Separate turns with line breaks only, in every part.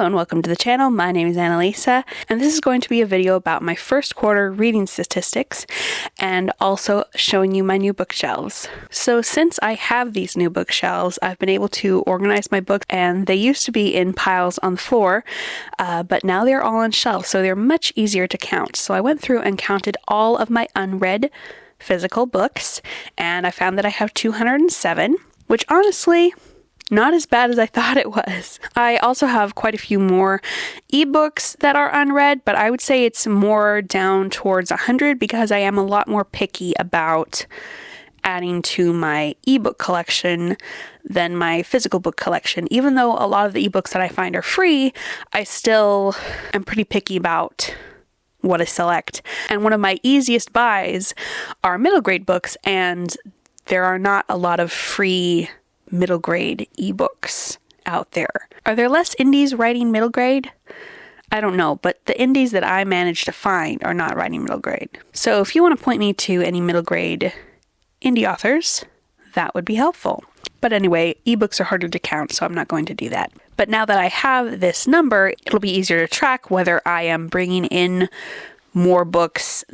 Hello and welcome to the channel. My name is Annalisa, and this is going to be a video about my first quarter reading statistics and also showing you my new bookshelves. So since I have these new bookshelves, I've been able to organize my books, and they used to be in piles on the floor, but now they're all on shelves, so they're much easier to count. So I went through and counted all of my unread physical books, and I found that I have 207, which honestly, not as bad as I thought it was. I also have quite a few more ebooks that are unread, but I would say it's more down towards 100 because I am a lot more picky about adding to my ebook collection than my physical book collection. Even though a lot of the ebooks that I find are free, I still am pretty picky about what I select. And one of my easiest buys are middle grade books, and there are not a lot of free middle grade ebooks out there. Are there less indies writing middle grade? I don't know, but the indies that I managed to find are not writing middle grade. So if you want to point me to any middle grade indie authors, that would be helpful. But anyway, ebooks are harder to count, so I'm not going to do that. But now that I have this number, it'll be easier to track whether I am bringing in more books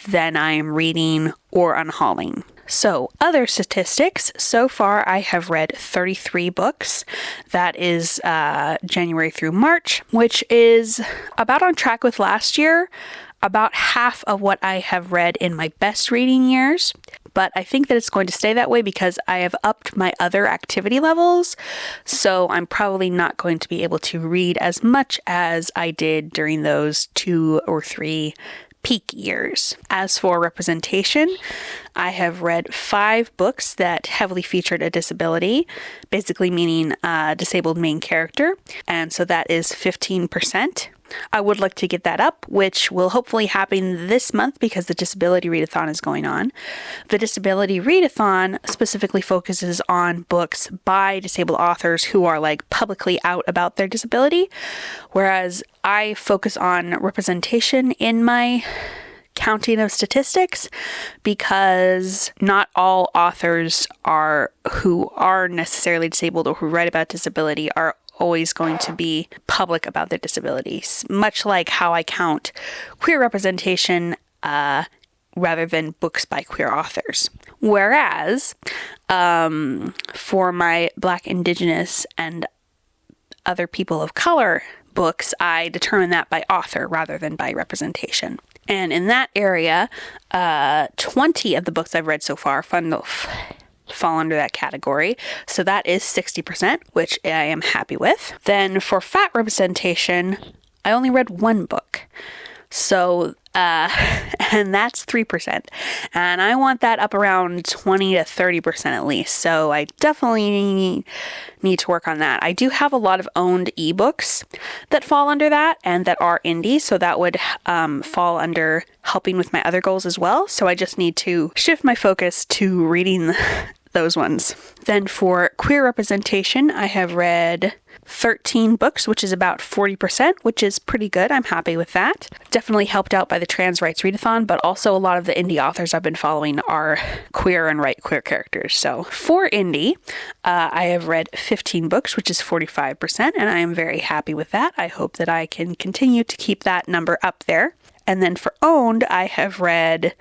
than I am reading or unhauling. So, other statistics. So far, I have read 33 books. That is January through March, which is about on track with last year, about half of what I have read in my best reading years. But I think that it's going to stay that way because I have upped my other activity levels, so I'm probably not going to be able to read as much as I did during those 2 or 3 peak years. As for representation, I have read 5 books that heavily featured a disability, basically meaning a disabled main character, and so that is 15%. I would like to get that up, which will hopefully happen this month because the Disability Readathon is going on. The Disability Readathon specifically focuses on books by disabled authors who are like publicly out about their disability, whereas I focus on representation in my counting of statistics because not all authors who are necessarily disabled or who write about disability are always going to be public about their disabilities, much like how I count queer representation rather than books by queer authors. Whereas for my Black, Indigenous, and other people of color books, I determine that by author rather than by representation. And in that area, 20 of the books I've read so far fall under that category. So that is 60%, which I am happy with. Then for fat representation, I only read 1 book. So, and that's 3%. And I want that up around 20 to 30% at least. So I definitely need to work on that. I do have a lot of owned ebooks that fall under that and that are indie. So that would fall under helping with my other goals as well. So I just need to shift my focus to reading those ones. Then for queer representation, I have read 13 books, which is about 40%, which is pretty good. I'm happy with that. Definitely helped out by the Trans Rights Readathon, but also a lot of the indie authors I've been following are queer and write queer characters. So for indie, I have read 15 books, which is 45%, and I am very happy with that. I hope that I can continue to keep that number up there. And then for owned, I have read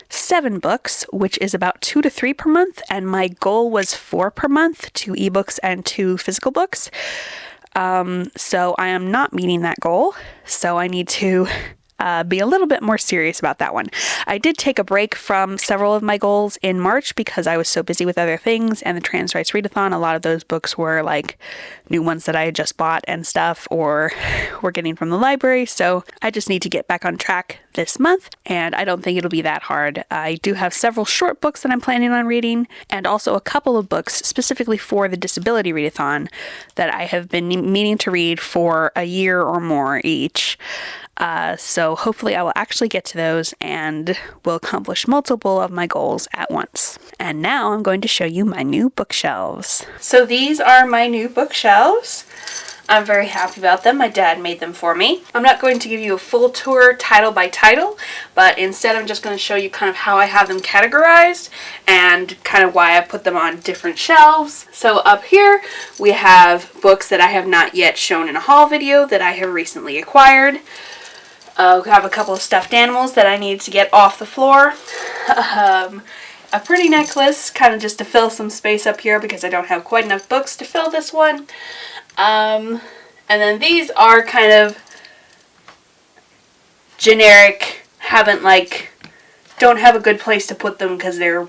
7 books, which is about 2 to 3 per month, and my goal was 4 per month, 2 ebooks and 2 physical books. So I am not meeting that goal, so I need to be a little bit more serious about that one. I did take a break from several of my goals in March because I was so busy with other things, and the Trans Rights Readathon, a lot of those books were like new ones that I had just bought and stuff, or were getting from the library, so I just need to get back on track this month, and I don't think it'll be that hard. I do have several short books that I'm planning on reading, and also a couple of books specifically for the Disability Readathon that I have been meaning to read for a year or more each. So hopefully I will actually get to those and will accomplish multiple of my goals at once. And now I'm going to show you my new bookshelves. So these are my new bookshelves. I'm very happy about them. My dad made them for me. I'm not going to give you a full tour title by title, but instead I'm just going to show you kind of how I have them categorized and kind of why I put them on different shelves. So up here we have books that I have not yet shown in a haul video that I have recently acquired. We have a couple of stuffed animals that I need to get off the floor. A pretty necklace, kind of just to fill some space up here because I don't have quite enough books to fill this one. And then these are kind of generic, don't have a good place to put them because they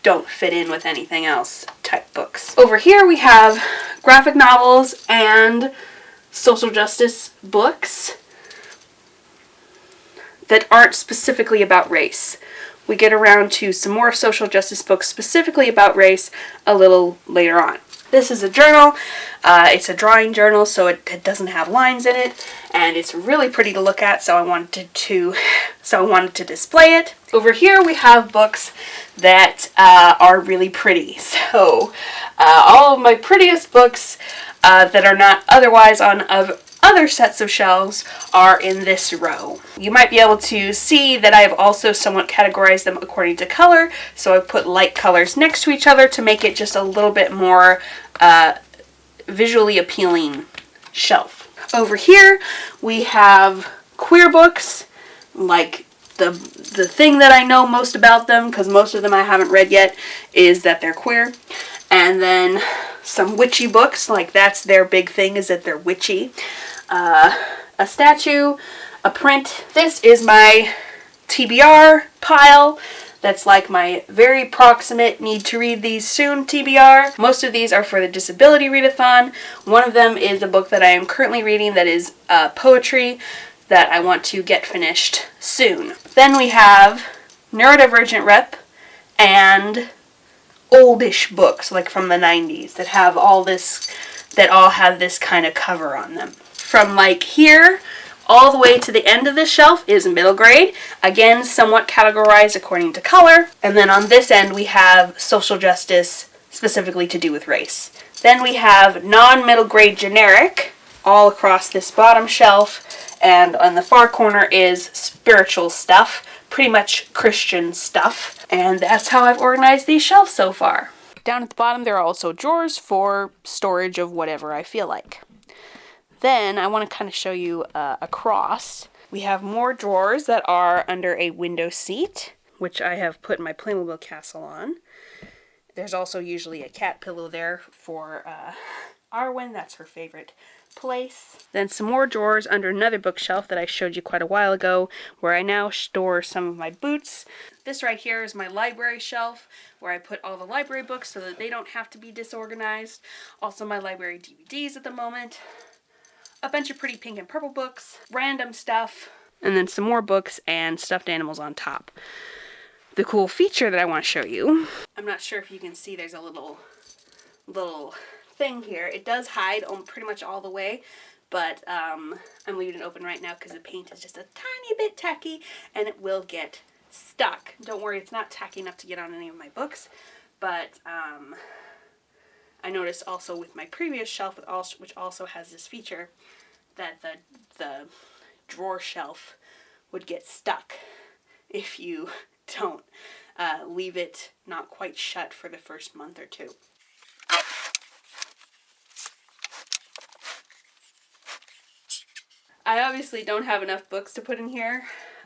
don't fit in with anything else type books. Over here we have graphic novels and social justice books that aren't specifically about race. We get around to some more social justice books specifically about race a little later on. This is a journal. It's a drawing journal, so it doesn't have lines in it, and it's really pretty to look at, so I wanted to display it. Over here we have books that are really pretty. So all of my prettiest books that are not otherwise on other sets of shelves are in this row. You might be able to see that I have also somewhat categorized them according to color, so I put light colors next to each other to make it just a little bit more visually appealing shelf. Over here we have queer books, like the thing that I know most about them, because most of them I haven't read yet, is that they're queer. And then some witchy books, like that's their big thing, is that they're witchy. A statue, a print. This is my TBR pile. That's like my very proximate need to read these soon TBR. Most of these are for the Disability Readathon. One of them is a book that I am currently reading that is poetry that I want to get finished soon. Then we have Neurodivergent Rep and oldish books like from the 90s that have all have this kind of cover on them. From like here all the way to the end of this shelf is middle grade, again somewhat categorized according to color, and then on this end we have social justice specifically to do with race. Then we have non-middle grade generic all across this bottom shelf, and on the far corner is spiritual stuff, pretty much Christian stuff, and that's how I've organized these shelves so far. Down at the bottom there are also drawers for storage of whatever I feel like. Then I want to kind of show you across. We have more drawers that are under a window seat, which I have put my Playmobil castle on. There's also usually a cat pillow there for Arwen. That's her favorite place. Then some more drawers under another bookshelf that I showed you quite a while ago, where I now store some of my boots. This right here is my library shelf, where I put all the library books so that they don't have to be disorganized. Also my library DVDs at the moment. A bunch of pretty pink and purple books, random stuff, and then some more books and stuffed animals on top. The cool feature that I want to show you, I'm not sure if you can see, there's a little thing here. It does hide on pretty much all the way, but I'm leaving it open right now because the paint is just a tiny bit tacky and it will get stuck. Don't worry, it's not tacky enough to get on any of my books, but I noticed also with my previous shelf, which also has this feature, that the drawer shelf would get stuck if you don't leave it not quite shut for the first month or two. I obviously don't have enough books to put in here,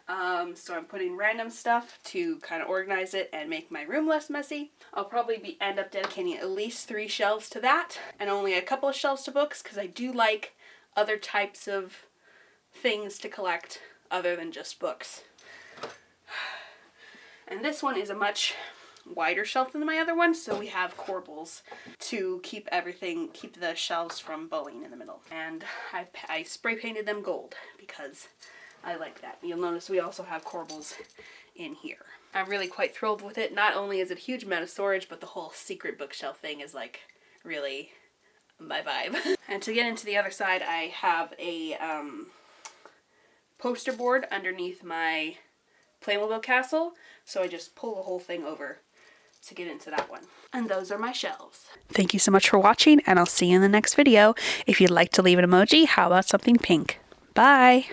so I'm putting random stuff to kind of organize it and make my room less messy. I'll probably end up dedicating at least 3 shelves to that, and only a couple of shelves to books, because I do like other types of things to collect other than just books. And this one is a much wider shelf than my other one, so we have corbels to keep the shelves from bowing in the middle. And I spray painted them gold because I like that. You'll notice we also have corbels in here. I'm really quite thrilled with it. Not only is it a huge amount of storage, but the whole secret bookshelf thing is like really my vibe. And to get into the other side, I have a poster board underneath my Playmobil castle, so I just pull the whole thing over to get into that one. And those are my shelves. Thank you so much for watching, and I'll see you in the next video. If you'd like to leave an emoji, how about something pink? Bye!